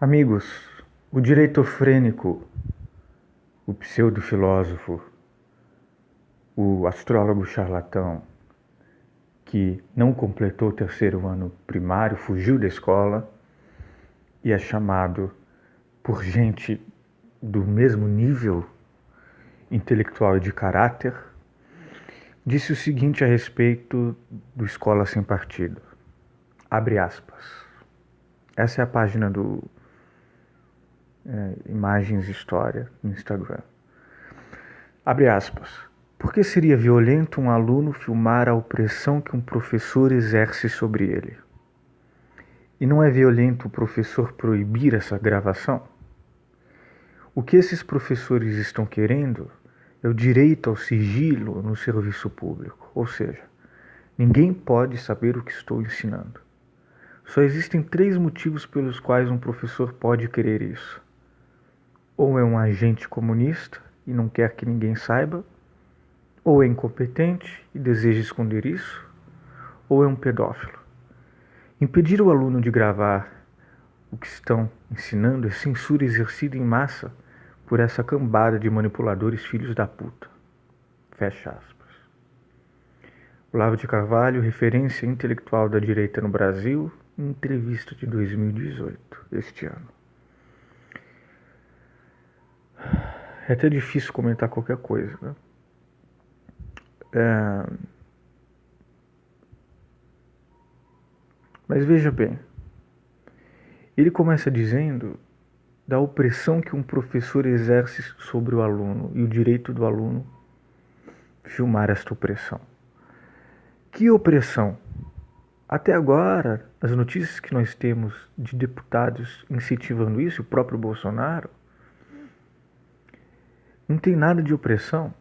Amigos, o direitofrênico, o pseudo-filósofo, o astrólogo charlatão, que não completou o terceiro ano primário, fugiu da escola e é chamado por gente do mesmo nível intelectual e de caráter, disse o seguinte a respeito do Escola Sem Partido. Abre aspas. Essa é a página do Imagens História no Instagram. Abre aspas. Por que seria violento um aluno filmar a opressão que um professor exerce sobre ele? E não é violento o professor proibir essa gravação? O que esses professores estão querendo é o direito ao sigilo no serviço público, ou seja, ninguém pode saber o que estou ensinando. Só existem 3 motivos pelos quais um professor pode querer isso. Ou é um agente comunista e não quer que ninguém saiba, ou é incompetente e deseja esconder isso, ou é um pedófilo. Impedir o aluno de gravar o que estão ensinando é censura exercida em massa por essa cambada de manipuladores filhos da puta. Fecha aspas. Olavo de Carvalho, referência intelectual da direita no Brasil, em entrevista de 2018, este ano. É até difícil comentar qualquer coisa, né? Mas veja bem, ele começa dizendo da opressão que um professor exerce sobre o aluno e o direito do aluno filmar esta opressão. Que opressão? Até agora, as notícias que nós temos de deputados incentivando isso, o próprio Bolsonaro, não tem nada de opressão.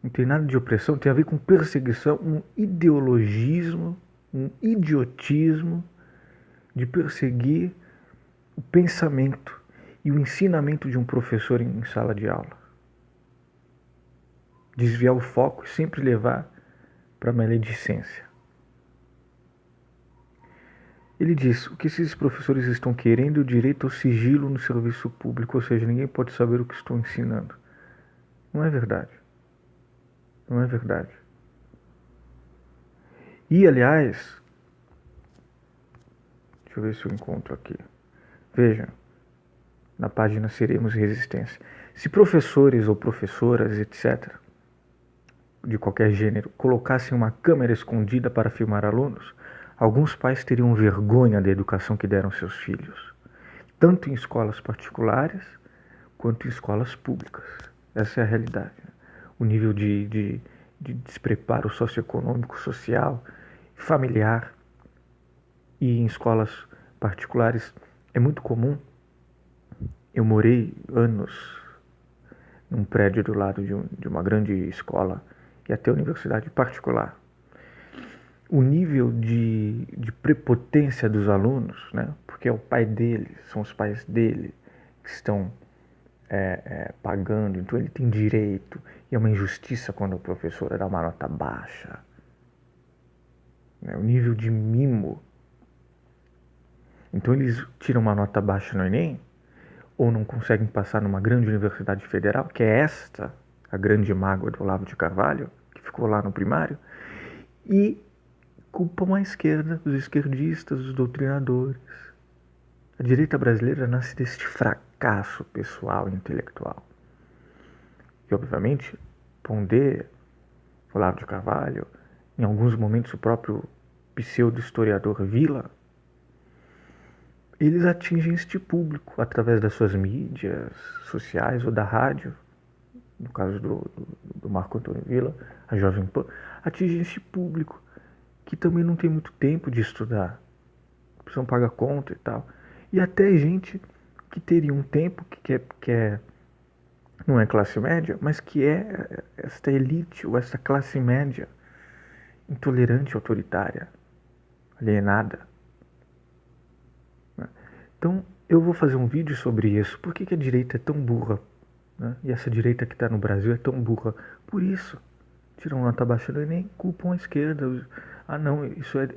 Não tem nada de opressão, tem a ver com perseguição, um ideologismo, um idiotismo de perseguir o pensamento e o ensinamento de um professor em sala de aula. Desviar o foco e sempre levar para a maledicência. Ele diz, o que esses professores estão querendo é o direito ao sigilo no serviço público, ou seja, ninguém pode saber o que estou ensinando. Não é verdade. Não é verdade. E, aliás, deixa eu ver se eu encontro aqui. Veja, na página Seremos Resistência. Se professores ou professoras, etc., de qualquer gênero, colocassem uma câmera escondida para filmar alunos, alguns pais teriam vergonha da educação que deram seus filhos, tanto em escolas particulares quanto em escolas públicas. Essa é a realidade. O nível de despreparo socioeconômico, social, familiar e em escolas particulares é muito comum. Eu morei anos num prédio do lado de uma grande escola e até universidade particular. O nível de prepotência dos alunos, né? Porque é o pai dele, são os pais dele que estão pagando, então ele tem direito, e é uma injustiça quando o professor dá uma nota baixa. Né? O nível de mimo. Então eles tiram uma nota baixa no Enem, ou não conseguem passar numa grande universidade federal, que é esta, a grande mágoa do Olavo de Carvalho, que ficou lá no primário, e culpam a esquerda, os esquerdistas, os doutrinadores. A direita brasileira nasce deste fracasso pessoal e intelectual. E, obviamente, Pondé, Olavo de Carvalho, em alguns momentos o próprio pseudo-historiador Vila, eles atingem este público através das suas mídias sociais ou da rádio, no caso do Marco Antônio Villa, a Jovem Pan, atingem este público que também não tem muito tempo de estudar, precisam pagar conta e tal. E até gente que teria um tempo, não é classe média, mas que é esta elite ou esta classe média intolerante, autoritária, alienada. Então eu vou fazer um vídeo sobre isso. Por que a direita é tão burra? Né? E essa direita que está no Brasil é tão burra? Por isso. Tiram nota baixa do Enem, culpam a esquerda. Ah não, isso é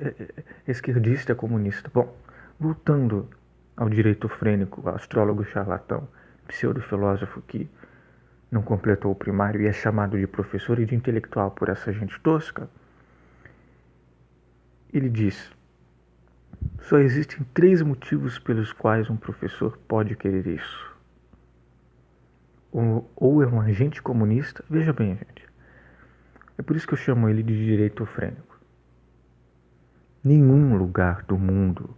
esquerdista, é comunista. Bom, voltando ao direitofrênico, astrólogo charlatão, pseudo-filósofo que não completou o primário e é chamado de professor e de intelectual por essa gente tosca, ele diz: só existem 3 motivos pelos quais um professor pode querer isso. Ou é um agente comunista, veja bem, gente, é por isso que eu chamo ele de direitofrênico. Nenhum lugar do mundo,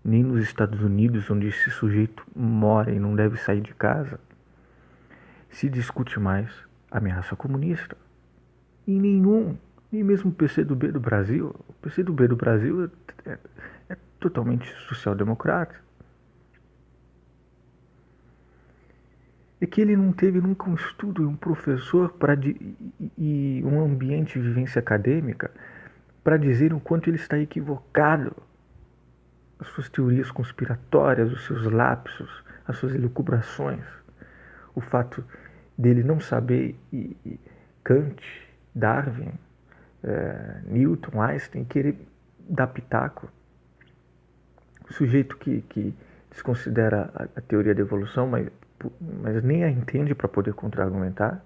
nem nos Estados Unidos, onde esse sujeito mora e não deve sair de casa, se discute mais ameaça comunista. Em nenhum, nem mesmo o PCdoB do Brasil. O PCdoB do Brasil é totalmente social-democrata. É que ele não teve nunca um estudo e um professor e um ambiente de vivência acadêmica para dizer o quanto ele está equivocado. As suas teorias conspiratórias, os seus lapsos, as suas elucubrações. O fato dele não saber Kant, Darwin, Newton, Einstein, querer dar pitaco. O sujeito que desconsidera a teoria da evolução, mas nem a entende para poder contra-argumentar.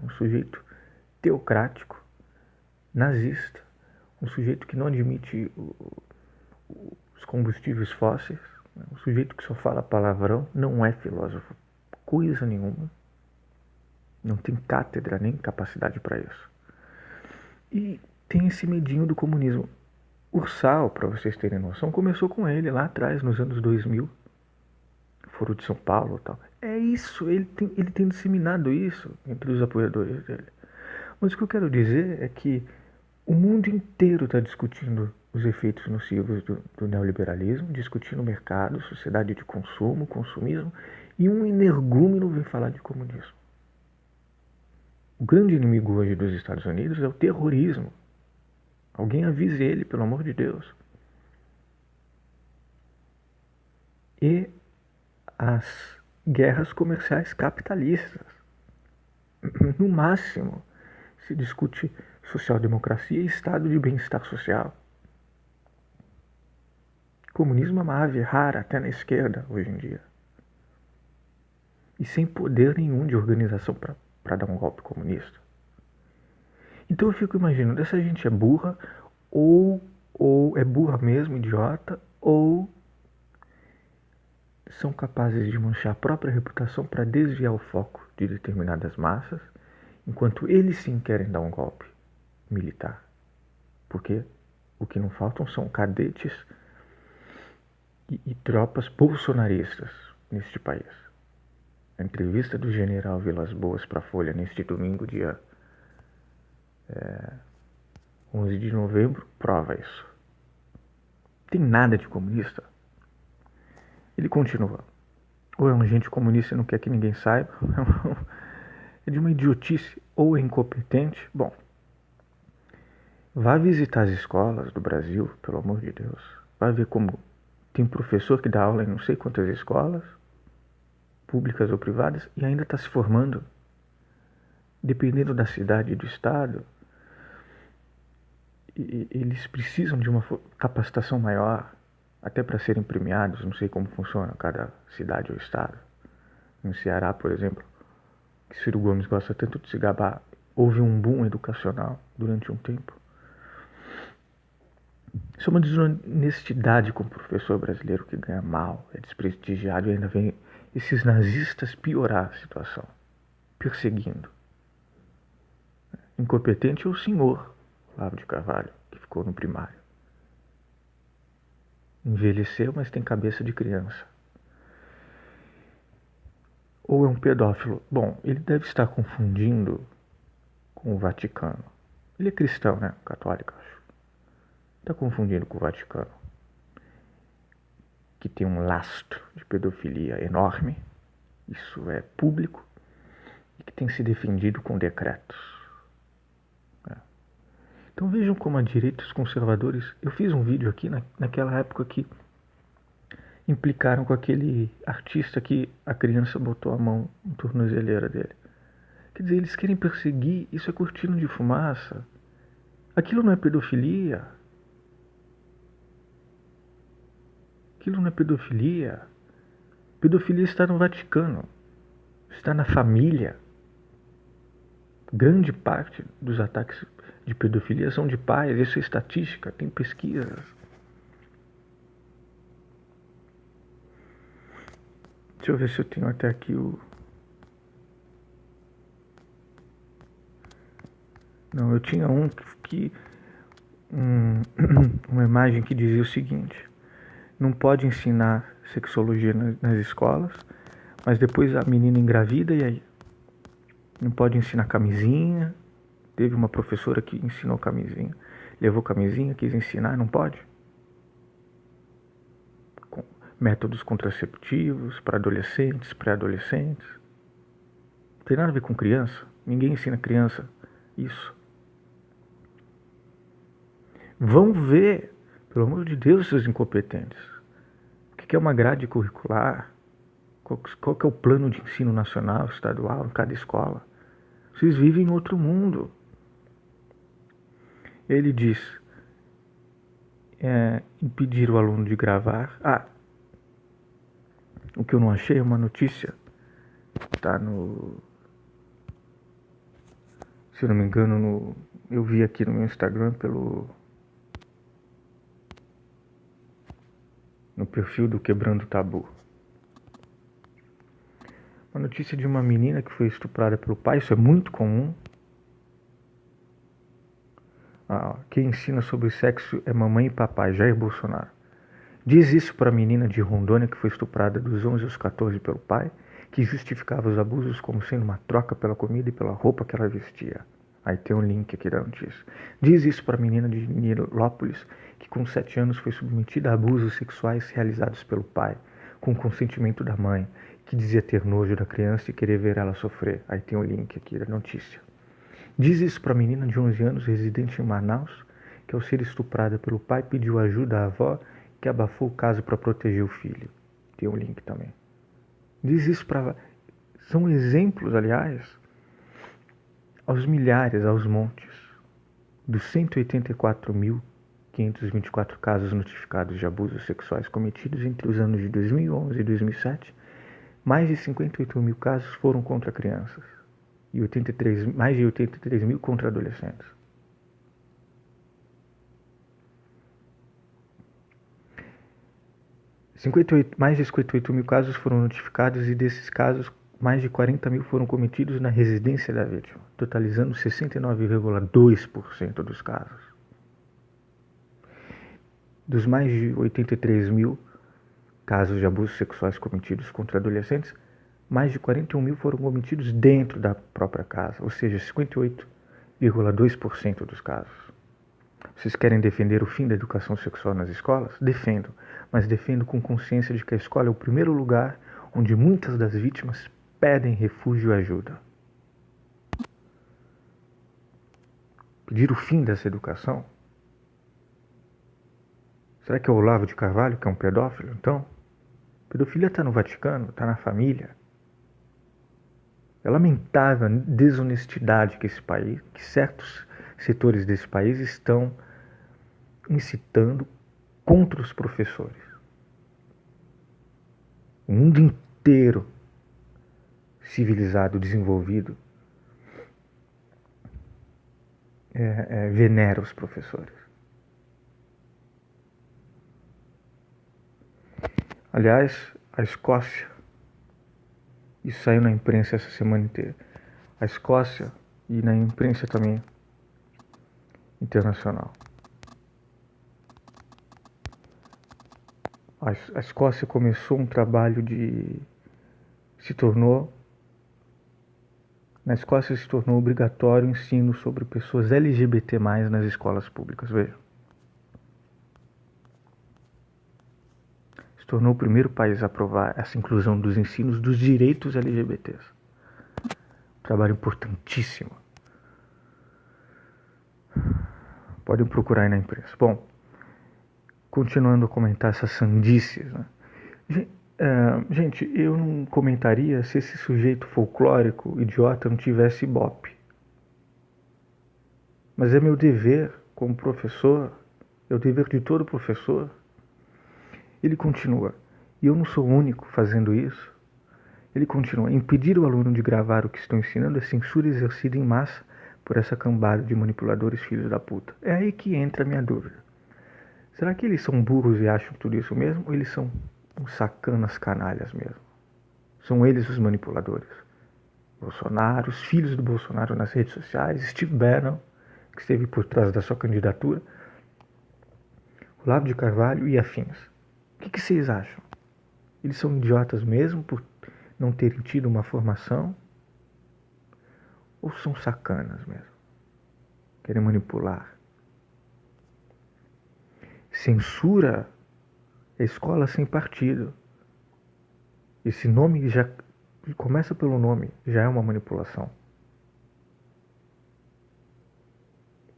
Um sujeito teocrático, nazista, um sujeito que não admite os combustíveis fósseis, um sujeito que só fala palavrão, não é filósofo, coisa nenhuma, não tem cátedra nem capacidade para isso. E tem esse medinho do comunismo. Ursal, para vocês terem noção, começou com ele lá atrás, nos anos 2000, Foro de São Paulo e tal. É isso, ele tem disseminado isso entre os apoiadores dele. Mas o que eu quero dizer é que o mundo inteiro está discutindo os efeitos nocivos do neoliberalismo, discutindo o mercado, sociedade de consumo, consumismo, e um energúmeno vem falar de comunismo. O grande inimigo hoje dos Estados Unidos é o terrorismo. Alguém avise ele, pelo amor de Deus. E as guerras comerciais capitalistas. No máximo, se discute social-democracia e estado de bem-estar social. Comunismo é uma ave rara até na esquerda hoje em dia. E sem poder nenhum de organização para dar um golpe comunista. Então eu fico imaginando, essa gente é burra, ou é burra mesmo, idiota, ou são capazes de manchar a própria reputação para desviar o foco de determinadas massas, enquanto eles sim querem dar um golpe militar. Porque o que não faltam são cadetes e tropas bolsonaristas neste país. A entrevista do general Vilas Boas para a Folha neste domingo, dia 11 de novembro, prova isso. Tem nada de comunista. Ele continua. Ou é um agente comunista e não quer que ninguém saiba, é de uma idiotice, ou é incompetente. Bom, vá visitar as escolas do Brasil, pelo amor de Deus. Vai ver como tem professor que dá aula em não sei quantas escolas, públicas ou privadas, e ainda está se formando. Dependendo da cidade e do estado, eles precisam de uma capacitação maior, até para serem premiados. Não sei como funciona cada cidade ou estado. No Ceará, por exemplo, que Ciro Gomes gosta tanto de se gabar, houve um boom educacional durante um tempo. Isso é uma desonestidade com o professor brasileiro que ganha mal, é desprestigiado, e ainda vem esses nazistas piorar a situação, perseguindo. Incompetente é o senhor Olavo de Carvalho, que ficou no primário. Envelheceu, mas tem cabeça de criança. Ou é um pedófilo? Bom, ele deve estar confundindo com o Vaticano. Ele é cristão, né? Católico, acho. Está confundindo com o Vaticano, que tem um lastro de pedofilia enorme. Isso é público e que tem se defendido com decretos. Então vejam como a direita e os conservadores... Eu fiz um vídeo aqui naquela época que implicaram com aquele artista que a criança botou a mão na tornozeleira dele. Quer dizer, eles querem perseguir, isso é cortina de fumaça. Aquilo não é pedofilia. Aquilo não é pedofilia. Pedofilia está no Vaticano, está na família. Grande parte dos ataques de pedofilia são de pais, isso é estatística, tem pesquisas. Deixa eu ver se eu tenho até aqui o... Não, eu tinha uma imagem que dizia o seguinte: não pode ensinar sexologia nas escolas, mas depois a menina engravida e aí? Não pode ensinar camisinha. Teve uma professora que ensinou camisinha, levou camisinha, quis ensinar, não pode? Métodos contraceptivos para adolescentes, pré-adolescentes. Não tem nada a ver com criança. Ninguém ensina criança isso. Vão ver, pelo amor de Deus, seus incompetentes. O que é uma grade curricular? Qual que é o plano de ensino nacional, estadual, em cada escola? Vocês vivem em outro mundo. Ele diz, impedir o aluno de gravar. O que eu não achei é uma notícia. Tá no... Se eu não me engano, eu vi aqui no meu Instagram no perfil do Quebrando Tabu. Uma notícia de uma menina que foi estuprada pelo pai, isso é muito comum. Quem ensina sobre sexo é mamãe e papai, Jair Bolsonaro. Diz isso para a menina de Rondônia que foi estuprada dos 11 aos 14 pelo pai, que justificava os abusos como sendo uma troca pela comida e pela roupa que ela vestia. Aí tem um link aqui da notícia. Diz isso para a menina de Nilópolis, que com 7 anos foi submetida a abusos sexuais realizados pelo pai, com consentimento da mãe, que dizia ter nojo da criança e querer ver ela sofrer. Aí tem um link aqui da notícia. Diz isso para a menina de 11 anos, residente em Manaus, que ao ser estuprada pelo pai pediu ajuda à avó, que abafou o caso para proteger o filho. Tem um link também. Diz isso para... São exemplos, aliás, aos milhares, aos montes, dos 184.524 casos notificados de abusos sexuais cometidos entre os anos de 2011 e 2007, mais de 58 mil casos foram contra crianças e mais de 83 mil contra adolescentes. Mais de 58 mil casos foram notificados e desses casos, mais de 40 mil foram cometidos na residência da vítima, totalizando 69,2% dos casos. Dos mais de 83 mil casos de abusos sexuais cometidos contra adolescentes, mais de 41 mil foram cometidos dentro da própria casa, ou seja, 58,2% dos casos. Vocês querem defender o fim da educação sexual nas escolas? Defendo, mas defendo com consciência de que a escola é o primeiro lugar onde muitas das vítimas pedem refúgio e ajuda. Pedir o fim dessa educação? Será que é o Olavo de Carvalho que é um pedófilo, então? Pedofilia está no Vaticano, está na família. É lamentável a desonestidade que certos setores desse país estão incitando contra os professores. O mundo inteiro civilizado, desenvolvido, venera os professores. Aliás, a Escócia, isso saiu na imprensa essa semana inteira, a Escócia e na imprensa também internacional. A Escócia começou um trabalho na Escócia se tornou obrigatório o ensino sobre pessoas LGBT+, nas escolas públicas, veja. Se tornou o primeiro país a aprovar essa inclusão dos ensinos dos direitos LGBTs. Trabalho importantíssimo. Podem procurar aí na imprensa. Bom, continuando a comentar essas sandices, né? Gente, eu não comentaria se esse sujeito folclórico, idiota, não tivesse ibope. Mas é meu dever como professor, é o dever de todo professor, Ele continua, e eu não sou o único fazendo isso. Ele continua, impedir o aluno de gravar o que estou ensinando é censura exercida em massa por essa cambada de manipuladores filhos da puta. É aí que entra a minha dúvida. Será que eles são burros e acham tudo isso mesmo? Ou eles são uns sacanas canalhas mesmo? São eles os manipuladores. Bolsonaro, os filhos do Bolsonaro nas redes sociais, Steve Bannon, que esteve por trás da sua candidatura, Olavo de Carvalho e afins. O que vocês acham? Eles são idiotas mesmo por não terem tido uma formação? Ou são sacanas mesmo? Querem manipular? Censura é escola sem partido. Esse nome já começa pelo nome, já é uma manipulação.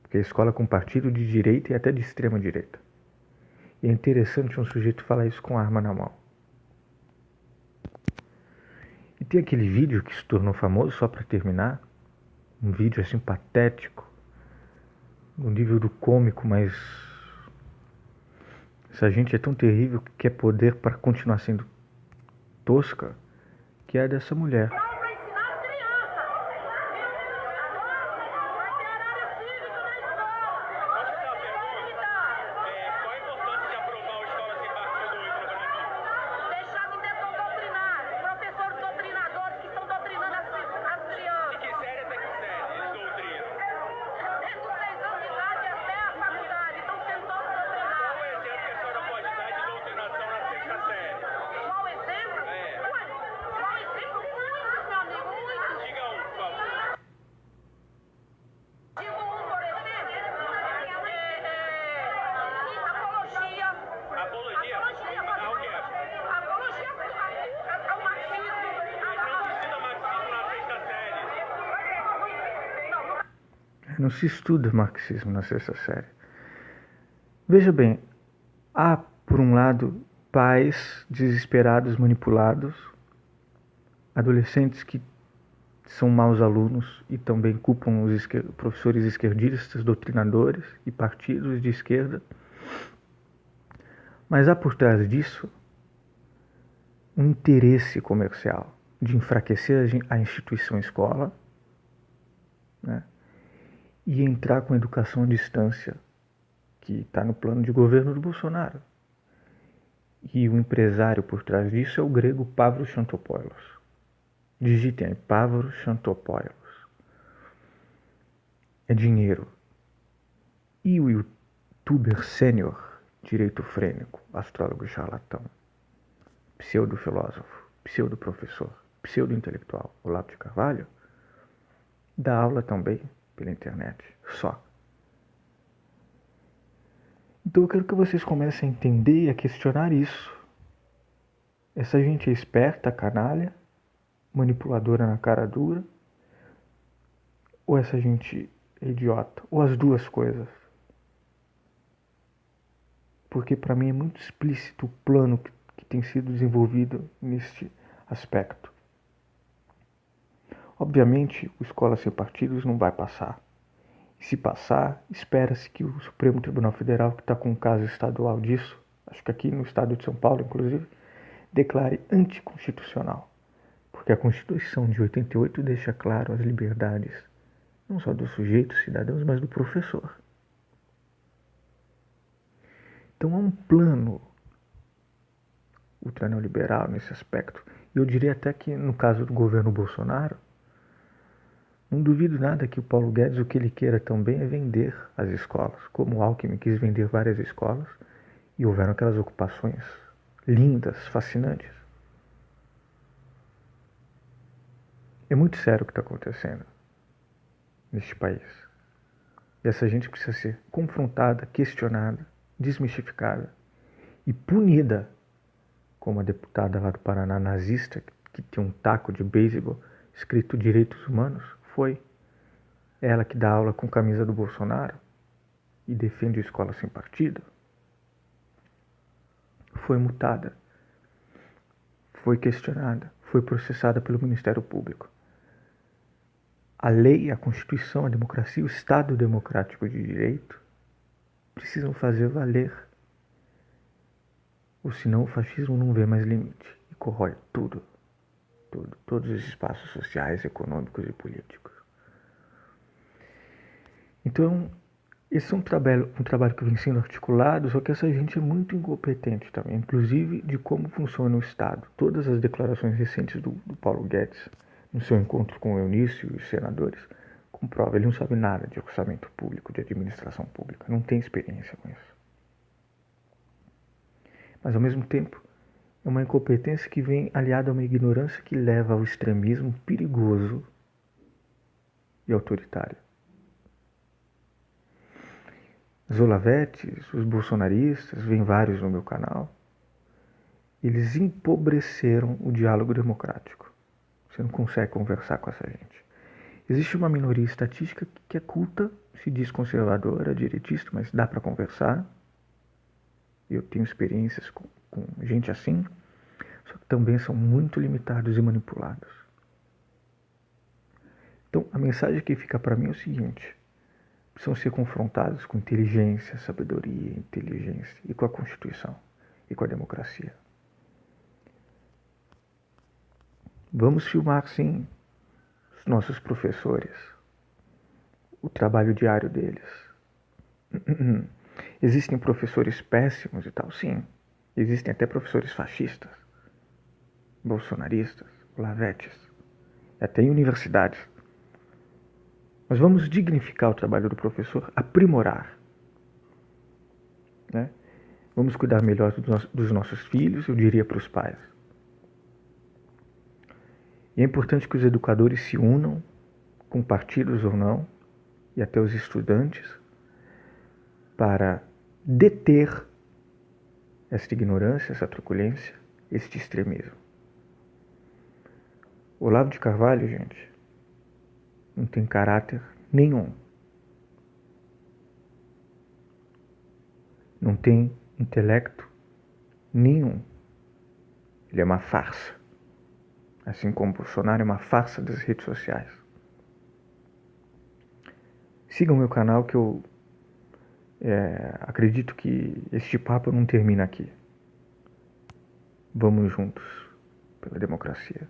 Porque é escola com partido de direita e até de extrema direita. E é interessante um sujeito falar isso com a arma na mão. E tem aquele vídeo que se tornou famoso, só para terminar, um vídeo assim patético, no nível do cômico, mas essa gente é tão terrível que quer poder para continuar sendo tosca, que é dessa mulher. Não se estuda marxismo na sexta série. Veja bem, há, por um lado, pais desesperados, manipulados, adolescentes que são maus alunos e também culpam os professores esquerdistas, doutrinadores e partidos de esquerda. Mas há por trás disso um interesse comercial de enfraquecer a instituição escola, né, e entrar com a educação à distância, que está no plano de governo do Bolsonaro. E o empresário por trás disso é o grego Pavlos Chantopoulos. Digitem aí, Pavlos Chantopoulos. É dinheiro. E o youtuber sênior, direito frênico, astrólogo charlatão, pseudo-filósofo, pseudo-professor, pseudo-intelectual, Olavo de Carvalho, dá aula também pela internet, só. Então eu quero que vocês comecem a entender e a questionar isso. Essa gente é esperta, canalha, manipuladora na cara dura, ou essa gente é idiota, ou as duas coisas. Porque para mim é muito explícito o plano que tem sido desenvolvido neste aspecto. Obviamente, o Escola Sem Partidos não vai passar. E se passar, espera-se que o Supremo Tribunal Federal, que está com um caso estadual disso, acho que aqui no estado de São Paulo, inclusive, declare anticonstitucional. Porque a Constituição de 88 deixa claro as liberdades, não só dos sujeitos cidadãos, mas do professor. Então há um plano ultraneoliberal nesse aspecto. E eu diria até que no caso do governo Bolsonaro, não duvido nada que o Paulo Guedes, o que ele queira também é vender as escolas, como o Alckmin quis vender várias escolas e houveram aquelas ocupações lindas, fascinantes. É muito sério o que está acontecendo neste país. E essa gente precisa ser confrontada, questionada, desmistificada e punida, como a deputada lá do Paraná nazista, que tinha um taco de beisebol escrito direitos humanos, foi ela que dá aula com camisa do Bolsonaro e defende a escola sem partido, foi multada, foi questionada, foi processada pelo Ministério Público. A lei, a Constituição, a democracia, o Estado democrático de direito precisam fazer valer. Ou senão o fascismo não vê mais limite e corrói tudo, todos os espaços sociais, econômicos e políticos. Então, esse é um trabalho que vem sendo articulado, só que essa gente é muito incompetente também, inclusive de como funciona o Estado. Todas as declarações recentes do Paulo Guedes, no seu encontro com o Eunício e os senadores, comprova, ele não sabe nada de orçamento público, de administração pública, não tem experiência com isso. Mas, ao mesmo tempo, é uma incompetência que vem aliada a uma ignorância que leva ao extremismo perigoso e autoritário. Os olavetes, os bolsonaristas, vem vários no meu canal, eles empobreceram o diálogo democrático. Você não consegue conversar com essa gente. Existe uma minoria estatística que é culta, se diz conservadora, direitista, mas dá para conversar. Eu tenho experiências com gente assim, só que também são muito limitados e manipulados. Então, a mensagem que fica para mim é o seguinte: precisam ser confrontados com inteligência, sabedoria, inteligência e com a Constituição e com a democracia. Vamos filmar, sim, os nossos professores, o trabalho diário deles. Existem professores péssimos e tal, sim. Existem até professores fascistas, bolsonaristas, olavetes, até em universidades. Mas vamos dignificar o trabalho do professor, aprimorar. Né? Vamos cuidar melhor dos nossos filhos, eu diria para os pais. E é importante que os educadores se unam, com partidos ou não, e até os estudantes, para deter esta ignorância, essa truculência, este extremismo. Olavo de Carvalho, gente, não tem caráter nenhum. Não tem intelecto nenhum. Ele é uma farsa. Assim como Bolsonaro é uma farsa das redes sociais. Sigam meu canal que eu acredito que este papo não termina aqui. Vamos juntos pela democracia.